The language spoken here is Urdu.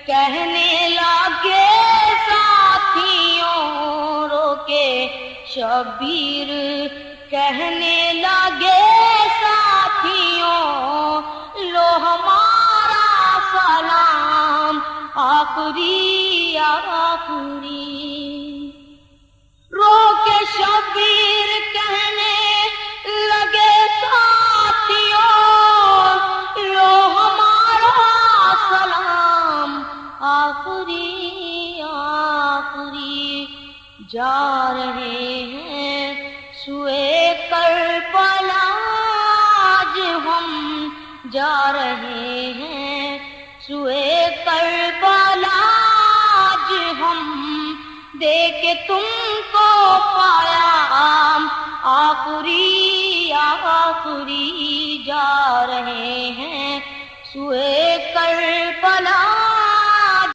کہنے لگے ساتھیوں روکے شبیر، کہنے لگے ساتھیوں لو ہمارا سلام آخری آخری۔ رو کے شبیر کہنے لگے ساتھیوں لو ہمارا سلام آخری آخری۔ جا رہے ہیں سوئے کربلا آج ہم، جا رہے ہیں سوئے کربلا آج ہم، دیکھ تم کو پیام آخری آخری۔ جا رہے ہیں سوئے کربلا